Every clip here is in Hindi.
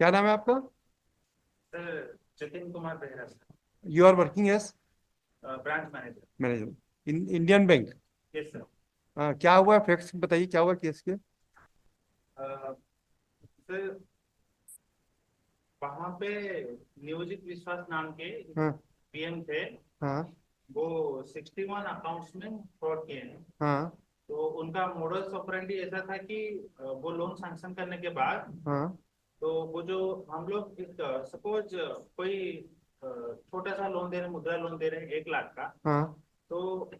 क्या नाम है आपका? Sir Jatin Kumar Behera sir. You are working as branch manager. Manager in Indian Bank. Yes sir. क्या हुआ फैक्ट्स बताइए, क्या हुआ केस के? सर वहाँ पे नियोजित विश्वास नाम के हाँ पीएम थे। हाँ वो 61 अकाउंट्स में फ्रॉड किए हैं। हाँ तो उनका मोडस ऑपरेंडी ऐसा था कि वो लोन सैंक्शन करने के बाद, हाँ तो वो जो हम लोग एक सपोज कोई छोटा सा लोन दे रहे हैं, मुद्रा लोन दे रहे हैं 1 लाख का। हाँ तो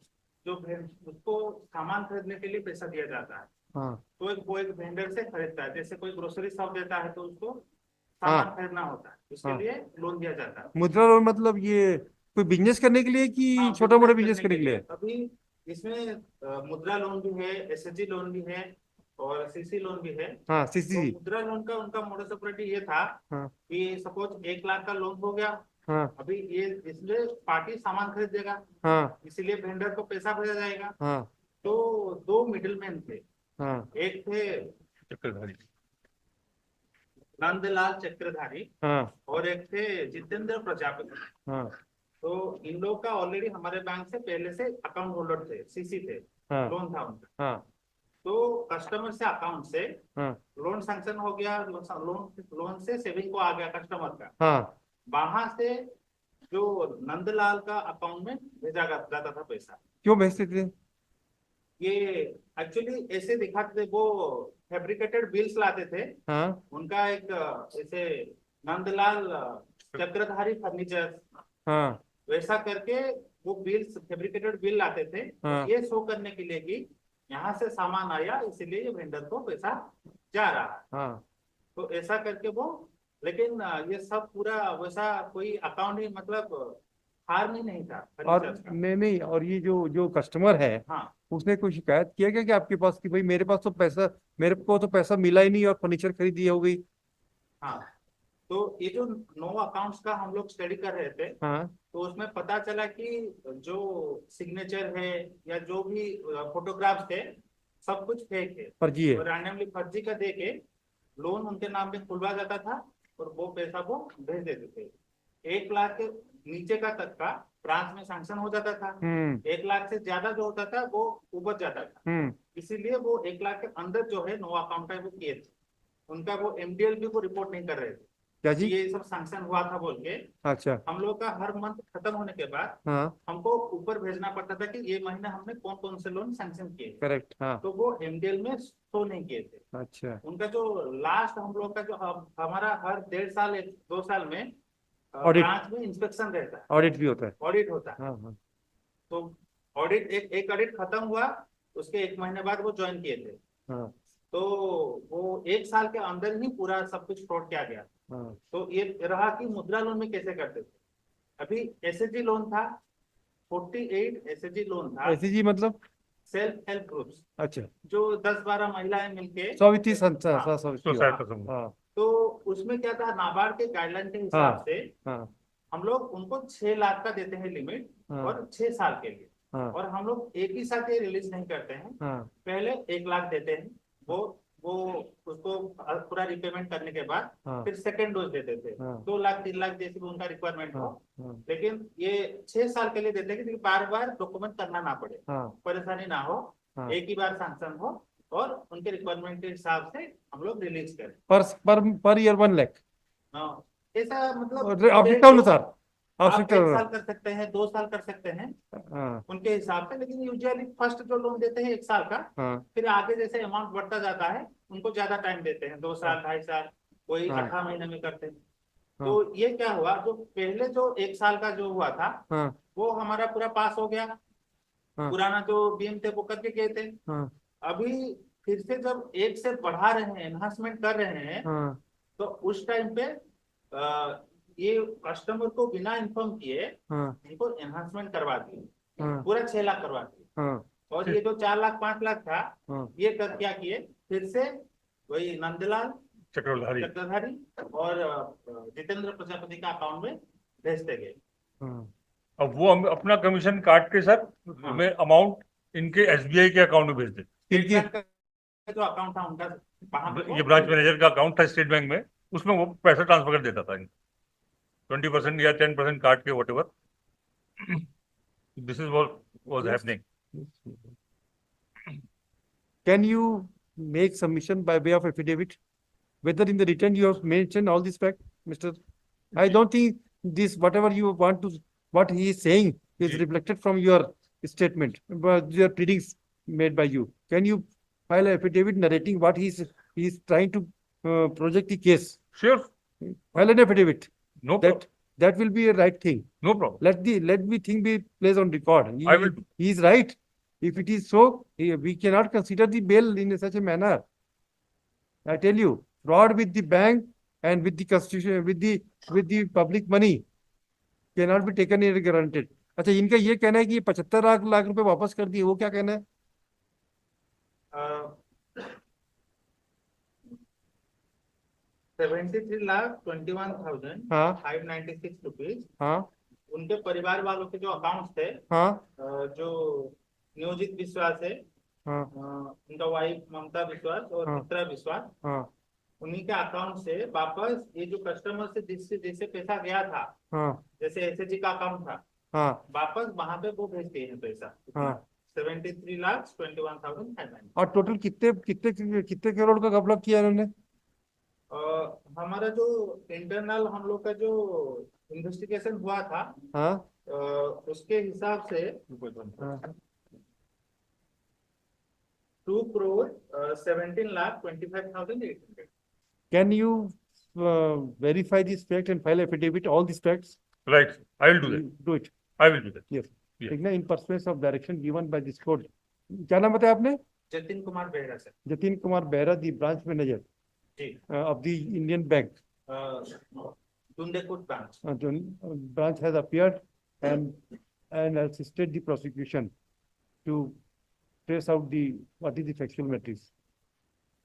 जो उसको सामान खरीदने के लिए पैसा दिया जाता है। हाँ तो वो एक वेंडर से खरीदता है, जैसे कोई ग्रोसरी शॉप देता है तो उसको सामान हाँ खरीदना होता है, उसके हाँ। लिए लोन दिया जाता है। मुद्रा लोन मतलब ये कोई बिजनेस करने के लिए कि हाँ, छोटा मोटा बिजनेस बिजनेस करने करने के के लिए लिए? अभी इसमें मुद्रा लोन भी है, एसएचजी लोन भी है और सीसी लोन भी है। हाँ तो सीसी। मुद्रा लोन का उनका मोडस ऑपरेंडी ये था हाँ कि सपोज 1 लाख का लोन हो गया। हाँ अभी ये इसमें पार्टी सामान खरीदेगा, हाँ इसीलिए वेंडर को पैसा भेजा जाएगा। हाँ तो दो मिडिलमैन थे। हाँ एक थे चक्रधारी। नंदलाल चक्रधारी हाँ और एक थे जितेंद्र प्रजापति। हाँ तो इन लोग का ऑलरेडी हमारे बैंक से पहले से अकाउंट होल्डर थे, सीसी थे, हाँ लोन था उनका। हाँ तो कस्टमर से अकाउंट से हाँ लोन सैंक्शन हो गया, लोन लोन से सेविंग को आ गया कस्टमर का। हाँ। वहां से जो नंदलाल का अकाउंट में भेजा जाता था पैसा। क्यों भेजते थे? ये एक्चुअली ऐसे दिखाते थे, वो फैब्रिकेटेड बिल्स लाते थे। हाँ उनका एक ऐसे नंदलाल चक्रधारी फर्नीचर, हाँ वैसा करके वो बिल्स फैब्रिकेटेड बिल लाते थे, और हाँ ये शो करने के लिए कि यहाँ से सामान आया, इसीलिए ये वेंडर को पैसा जा रहा है। हाँ। तो ऐसा करके वो, लेकिन ये सब पूरा वैसा कोई अकाउंट ही, मतलब फार्म ही नहीं था और फर्नीचर का। नहीं नहीं, और ये जो जो कस्टमर है, हाँ उसने कोई शिकायत किया क्या कि आपके पास कि भाई मेरे पास तो पैसा, मेरे को तो पैसा मिला ही नहीं और फर्नीचर खरीदी हो गई? हाँ। तो ये जो 9 अकाउंट्स का हम लोग स्टडी कर रहे थे, हाँ तो उसमें पता चला कि जो सिग्नेचर है या जो भी फोटोग्राफ्स थे, सब कुछ फेक है। फर्जी है। और रैंडमली फर्जी का दे के लोन उनके नाम पे खुलवा जाता था, और वो पैसा वो भेज देते थे। 1 लाख के नीचे का तक का ब्रांच में सैंक्शन हो जाता था। हम्म 1 लाख से ज्यादा जो होता था वो उपज जाता था। हम्म। इसीलिए वो 1 लाख के अंदर जो है 9 अकाउंट है वो किए थे। उनका वो एमडीएल भी वो रिपोर्ट नहीं कर रहे थे क्या कि जी? ये सब सैंक्शन हुआ था बोल के। अच्छा। हम लोग का हर मंथ खत्म होने के बाद हाँ हमको ऊपर भेजना पड़ता था कि ये महीना हमने कौन कौन से लोन सैंक्शन किए। करेक्ट। हाँ। तो वो एमडीएल में शो नहीं किए थे। अच्छा। उनका जो लास्ट हम लोग का जो हमारा हर 1.5 साल 2 साल में ऑडिट। ब्रांच में इंस्पेक्शन रहता है, ऑडिट भी होता है। ऑडिट होता है। हाँ हाँ। तो ऑडिट एक ऑडिट खत्म हुआ, उसके 1 महीने बाद वो ज्वाइन किए थे। हाँ तो वो 1 साल के अंदर ही पूरा सब कुछ फ्रॉड किया गया। हाँ। तो ये रहा कि मुद्रा लोन में कैसे करते थे। अभी एसएचजी लोन था, 48 एसएचजी लोन था। ऐसी जी मतलब? सेल्फ हेल्प ग्रुप्स, अच्छा। जो 10-12 महिलाएं मिलके। समिति संस्था हाँ समिति हो। हाँ। सहायता समूह। हाँ तो उसमें क्या था, नाबार्ड के गाइडलाइन के हिसाब हाँ से हाँ हम लोग उनको 6 लाख का देते हैं लिमिट, हाँ और 6 साल के लिए। हाँ और हम लोग एक ही साथ ये रिलीज नहीं करते हैं, हाँ पहले 1 लाख देते हैं। वो उसको पूरा रिपेमेंट करने के बाद हाँ फिर सेकेंड डोज देते थे, हाँ 2 लाख 3 लाख जैसे भी उनका रिक्वायरमेंट हाँ हो। हाँ लेकिन ये 6 साल के लिए देते हैं कि बार बार डॉक्यूमेंट करना ना पड़े, हाँ परेशानी ना हो, हाँ। एक ही बार सैंक्शन हो, और उनके रिक्वायरमेंट के हिसाब से हम लोग रिलीज करें। Per year 1 lakh? हाँ, ऐसा मतलब और वो है आवश्यकता जो अनुसार। आप आवश्यकता 1 साल अनुसार। कर सकते हैं, 2 साल कर सकते हैं, हाँ उनके हिसाब से। लेकिन यूजुअली फर्स्ट जो लोन देते हैं 1 साल का, हाँ फिर आगे जैसे अमाउंट बढ़ता जाता है उनको ज्यादा टाइम देते हैं, 2 साल हाँ 2.5 साल, कोई हाँ 18 महीने में करते हैं। हाँ तो ये क्या हुआ, जो पहले जो 1 साल का जो हुआ था हाँ वो हमारा पूरा पास हो गया, हाँ पुराना जो बीम थे वो करके गए थे। हाँ अभी फिर से जब एक से बढ़ा रहे हैं, एनहांसमेंट कर रहे हैं, हाँ तो उस टाइम पे ये कस्टमर को बिना इन्फॉर्म किए हाँ इनको एनहांसमेंट करवा दिए, हाँ पूरा 6 लाख करवा दिए। हाँ और ये जो 4 लाख 5 लाख था, हाँ। ये कर क्या किए, फिर से वही नंदलाल चक्रधारी। चक्रधारी और जितेंद्र प्रजापति का अकाउंट में भेजते गए। हाँ। अब वो हम अपना कमीशन काट के सर हाँ, हमें अमाउंट इनके एसबीआई के अकाउंट में भेज दे। स्टेट इनकी बैंक का जो अकाउंट था उनका, वहां पे वो ये ब्रांच मैनेजर का अकाउंट था स्टेट बैंक में। उसमें वो पैसा ट्रांसफर कर देता था 20% या 10% काट के what ever. This is what was happening. Can you make submission by way of affidavit? Whether in the written you have mentioned all this fact, Mr. I don't think this, whatever you want to, what he is saying is Ji. reflected from your statement, but your pleadings made by you. Can you file an affidavit narrating what he is trying to project the case? Sure. File an affidavit. No problem. That will be a right thing. No problem. Let the thing be placed on record. I will do. He is right. If it is so, we cannot consider the bail in such a manner. I tell you, fraud with the bank and with the constitution, with the public money cannot be taken for granted. अच्छा, इनका ये कहना है कि 75 लाख रुपए वापस कर दिए, वो क्या कहना है? 73,21,596 रुपीज हाँ उनके परिवार वालों के जो अकाउंट थे, हाँ जो नियोजित विश्वास है, हाँ उनका वाइफ ममता विश्वास और हाँ। चित्रा विश्वास, हाँ उन्हीं के अकाउंट से वापस ये जो कस्टमर से जैसे पैसा गया था, हाँ जैसे एसएचजी का अकाउंट था, हाँ वापस वहां पे वो भेजते हैं पैसा. हाँ 73,21,596. और टोटल कितने करोड़ का घपला किया इन्होंने? हमारा जो इंटरनल हम लोग का जो इन्वेस्टिगेशन हुआ था, हाँ उसके हिसाब से हाँ 2,17,25,800. Can you verify this fact and file affidavit, all these facts? Right. I will do that. Do it. I will do that. Yes. Yeah. ठीक ना, in pursuance of direction given by this court. क्या नाम बताया आपने? Jatin Kumar Behera sir. Jatin Kumar Behera, the branch manager ji. of the Indian Bank. Dundekut branch. Branch has appeared and assisted the prosecution to trace out what is the factual matrix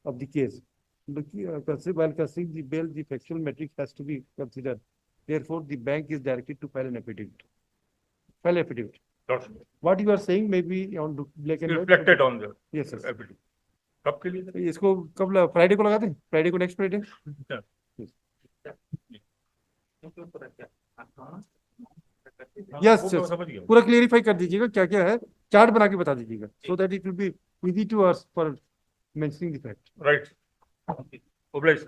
of the case. While considering the bail, the factual matrix has to be considered. Therefore, the bank is directed to file an affidavit. File affidavit. That's What you are saying may be on black and white. reflected on the Yes, sir. affidavit. कब के लिए? इसको कब फ्राइडे को लगा दें? फ्राइडे को, नेक्स्ट फ्राइडे? यस वो यस, समझ गया. पूरा क्लियरिफाई कर दीजिएगा क्या क्या है, चार्ट बना के बता दीजिएगा, so that it will be easy to us for mentioning the fact. Right. Obliged.